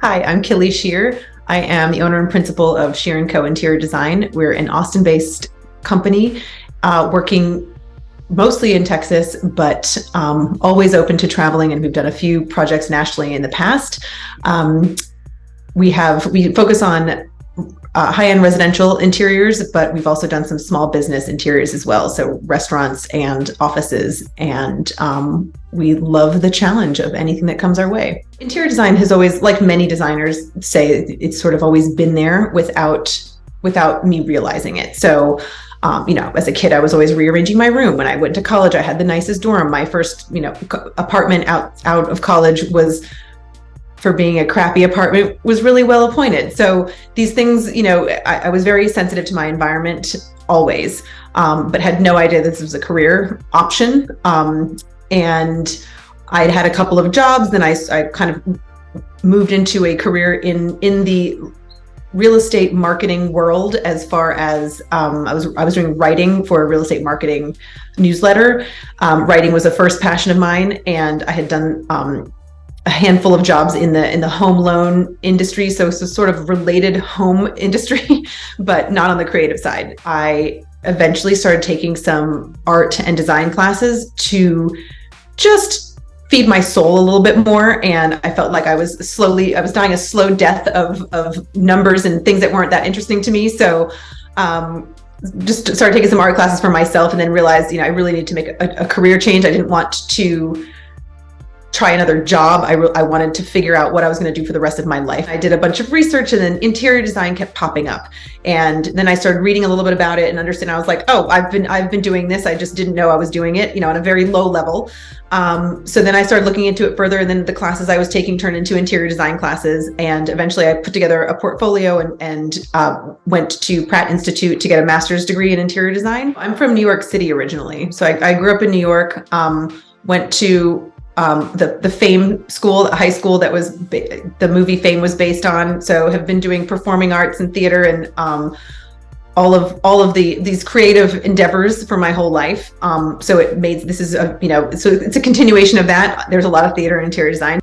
Hi, I'm Killy Scheer. I am the owner and principal of Scheer & Co. Interior Design. We're an Austin-based company working mostly in Texas, but always open to traveling, and we've done a few projects nationally in the past. We focus on high-end residential interiors, but we've also done some small business interiors as well, so restaurants and offices, and we love the challenge of anything that comes our way. Interior design has always, like many designers say, it's sort of always been there without me realizing it. So as a kid, I was always rearranging my room. When I went to college, I had the nicest dorm. My first, apartment out of college was, for being a crappy apartment, was really well appointed. So these things, I was very sensitive to my environment always, but had no idea this was a career option. And I'd had a couple of jobs. Then I kind of moved into a career in the real estate marketing world, as far as I was doing writing for a real estate marketing newsletter. Writing was a first passion of mine, and I had done a handful of jobs in the home loan industry, so sort of related home industry, but not on the creative side. I eventually started taking some art and design classes to just feed my soul a little bit more, and I felt like I was dying a slow death of numbers and things that weren't that interesting to me. So just started taking some art classes for myself, and then realized I really need to make a career change. I didn't want to try another job. I wanted to figure out what I was going to do for the rest of my life. I did a bunch of research, and then interior design kept popping up. And then I started reading a little bit about it and understand. I was like, oh, I've been doing this. I just didn't know I was doing it, on a very low level. So then I started looking into it further, and then the classes I was taking turned into interior design classes. And eventually I put together a portfolio and went to Pratt Institute to get a master's degree in interior design. I'm from New York City originally. So I grew up in New York, went to the Fame school, the high school that was the movie Fame was based on. So have been doing performing arts and theater and all of these creative endeavors for my whole life. So it's a continuation of that. There's a lot of theater and interior design.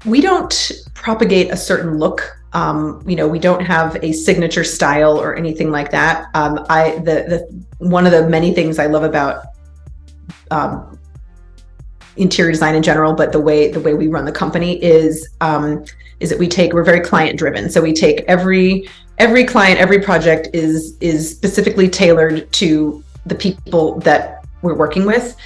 We don't propagate a certain look. We don't have a signature style or anything like that. One of the many things I love about interior design in general, but the way we run the company is that we're very client driven. So we take every client, every project is specifically tailored to the people that we're working with.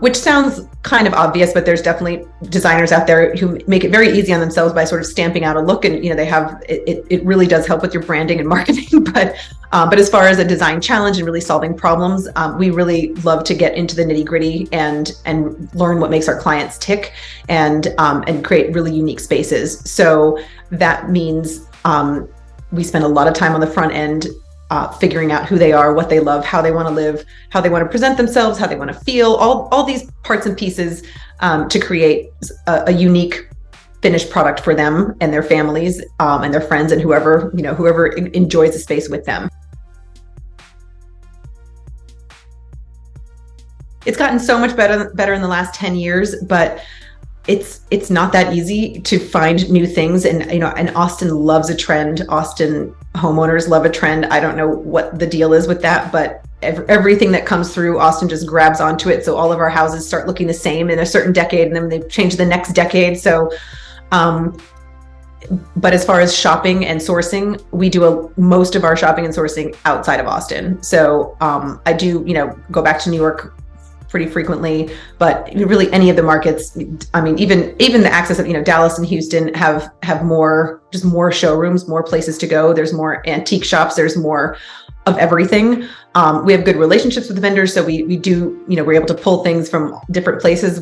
Which sounds kind of obvious, but there's definitely designers out there who make it very easy on themselves by sort of stamping out a look, and they have it really does help with your branding and marketing. But as far as a design challenge and really solving problems, we really love to get into the nitty gritty and learn what makes our clients tick, and create really unique spaces. So that means we spend a lot of time on the front end figuring out who they are, what they love, how they want to live, how they want to present themselves, how they want to feel, all these parts and pieces to create a unique finished product for them and their families and their friends and whoever enjoys the space with them. It's gotten so much better in the last 10 years, but it's not that easy to find new things. And Austin loves a trend. Austin homeowners love a trend. I don't know what the deal is with that, but everything that comes through, Austin just grabs onto it. So all of our houses start looking the same in a certain decade, and then they change the next decade. So, but as far as shopping and sourcing, we do most of our shopping and sourcing outside of Austin. So I do, go back to New York pretty frequently, but really any of the markets, even the access of, Dallas and Houston have more showrooms, more places to go. There's more antique shops. There's more of everything. We have good relationships with the vendors. So we do, we're able to pull things from different places.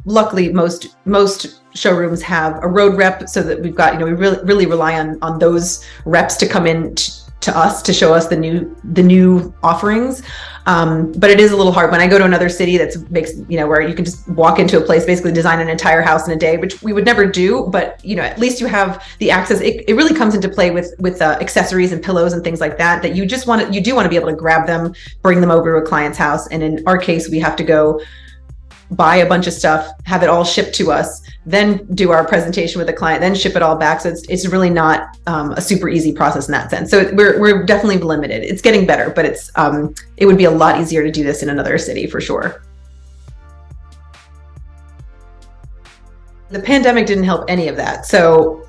Luckily, most showrooms have a road rep, so that we've got, we really rely on those reps to come in to us to show us the new offerings. But it is a little hard when I go to another city where you can just walk into a place, basically design an entire house in a day, which we would never do. But at least you have the access. It really comes into play with accessories and pillows and things like that you do want to be able to grab them, bring them over to a client's house. And in our case, we have to go buy a bunch of stuff, have it all shipped to us, then do our presentation with the client, then ship it all back. So it's really not a super easy process in that sense. So we're definitely limited. It's getting better, but it would be a lot easier to do this in another city for sure. The pandemic didn't help any of that. So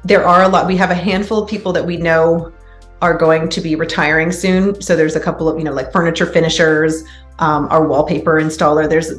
we have a handful of people that we know are going to be retiring soon. So there's a couple of, like furniture finishers, our wallpaper installer. There's,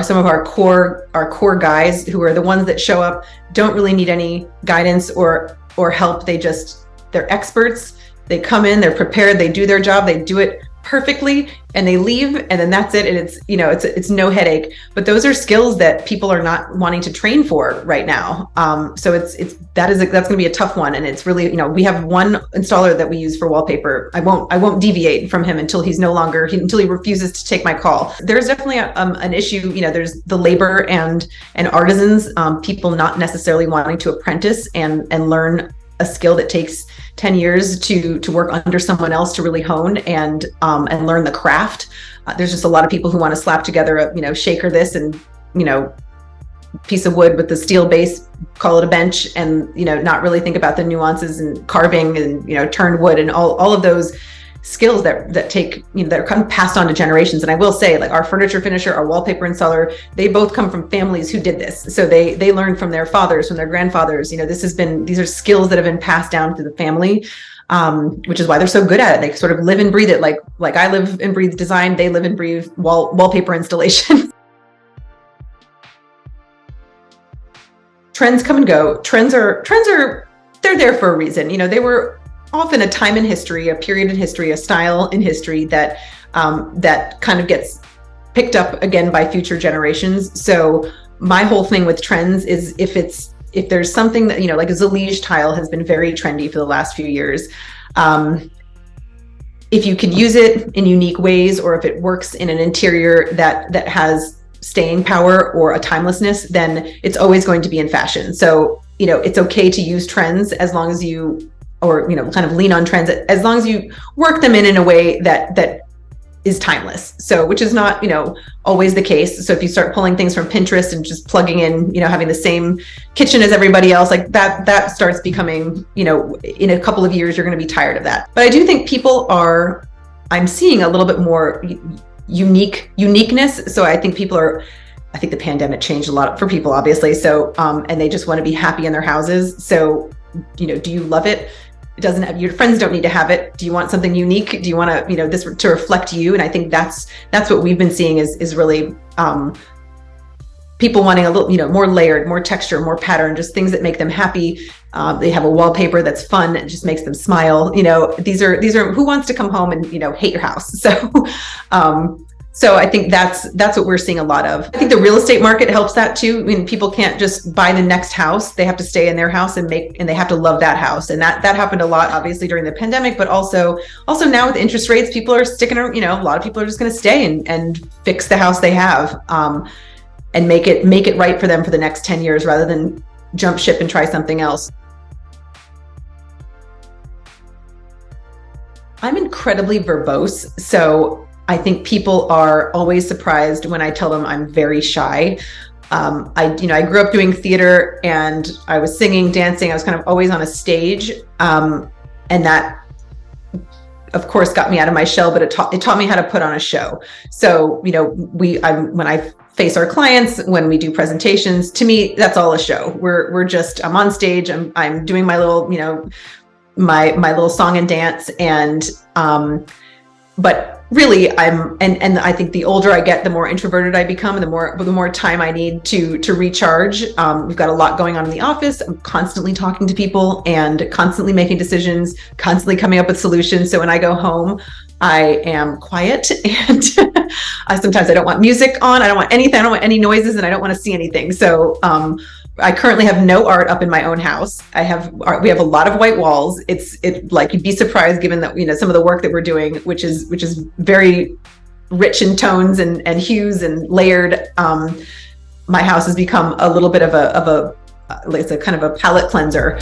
some of our core guys who are the ones that show up, don't really need any guidance or help. They're experts. They come in, they're prepared, they do their job, they do it perfectly, and they leave, and then that's it. And it's no headache. But those are skills that people are not wanting to train for right now. So that's going to be a tough one. And it's really, we have one installer that we use for wallpaper. I won't deviate from him until until he refuses to take my call. There's definitely an issue. There's the labor and artisans, people not necessarily wanting to apprentice and learn a skill that takes 10 years to work under someone else to really hone and learn the craft. There's just a lot of people who want to slap together a, shaker this and, piece of wood with the steel base, call it a bench, and, not really think about the nuances and carving and, turn wood and all of those skills that take, that are kind of passed on to generations. And I will say, like, our furniture finisher, our wallpaper installer, they both come from families who did this. So they learned from their fathers, from their grandfathers. These are skills that have been passed down through the family, which is why they're so good at it. They sort of live and breathe it. Like I live and breathe design, they live and breathe wallpaper installation. Trends come and go. Trends are they're there for a reason. They were often a time in history, a period in history, a style in history that kind of gets picked up again by future generations. So my whole thing with trends is if there's something that, like a Zalige tile has been very trendy for the last few years. If you can use it in unique ways, or if it works in an interior that has staying power or a timelessness, then it's always going to be in fashion. So, it's okay to use trends as long as you, or, kind of lean on trends as long as you work them in a way that is timeless. So, which is not, always the case. So if you start pulling things from Pinterest and just plugging in, having the same kitchen as everybody else, like that starts becoming, in a couple of years, you're going to be tired of that. But I do think I'm seeing a little bit more uniqueness. So I think the pandemic changed a lot for people, obviously. So, and they just want to be happy in their houses. So, do you love it? It doesn't have, your friends don't need to have it. Do you want something unique? Do you want to, this to reflect you? And I think that's what we've been seeing is really, people wanting a little, more layered, more texture, more pattern, just things that make them happy. They have a wallpaper that's fun. It just makes them smile. These are who wants to come home and, hate your house. So I think that's what we're seeing a lot of. I think the real estate market helps that too. I mean, people can't just buy the next house. They have to stay in their house and they have to love that house. And that happened a lot, obviously, during the pandemic, but also now with interest rates, people are sticking around, a lot of people are just going to stay and fix the house they have, and make it right for them for the next 10 years rather than jump ship and try something else. I'm incredibly verbose. So I think people are always surprised when I tell them I'm very shy. I grew up doing theater and I was singing, dancing. I was kind of always on a stage. And that, of course, got me out of my shell, but it taught me how to put on a show. So, when I face our clients, when we do presentations, to me, that's all a show. I'm on stage. I'm doing my little, my little song and dance. And, but really and I think the older I get, the more introverted I become, and the more time I need to recharge. We've got a lot going on in the office. I'm constantly talking to people and constantly making decisions, constantly coming up with solutions. So when I go home, I am quiet and sometimes I don't want music on. I don't want anything. I don't want any noises, and I don't want to see anything. So, I currently have no art up in my own house. We have a lot of white walls. It like, you'd be surprised given that, some of the work that we're doing, which is very rich in tones and hues and layered. My house has become a little bit of it's a kind of a palette cleanser.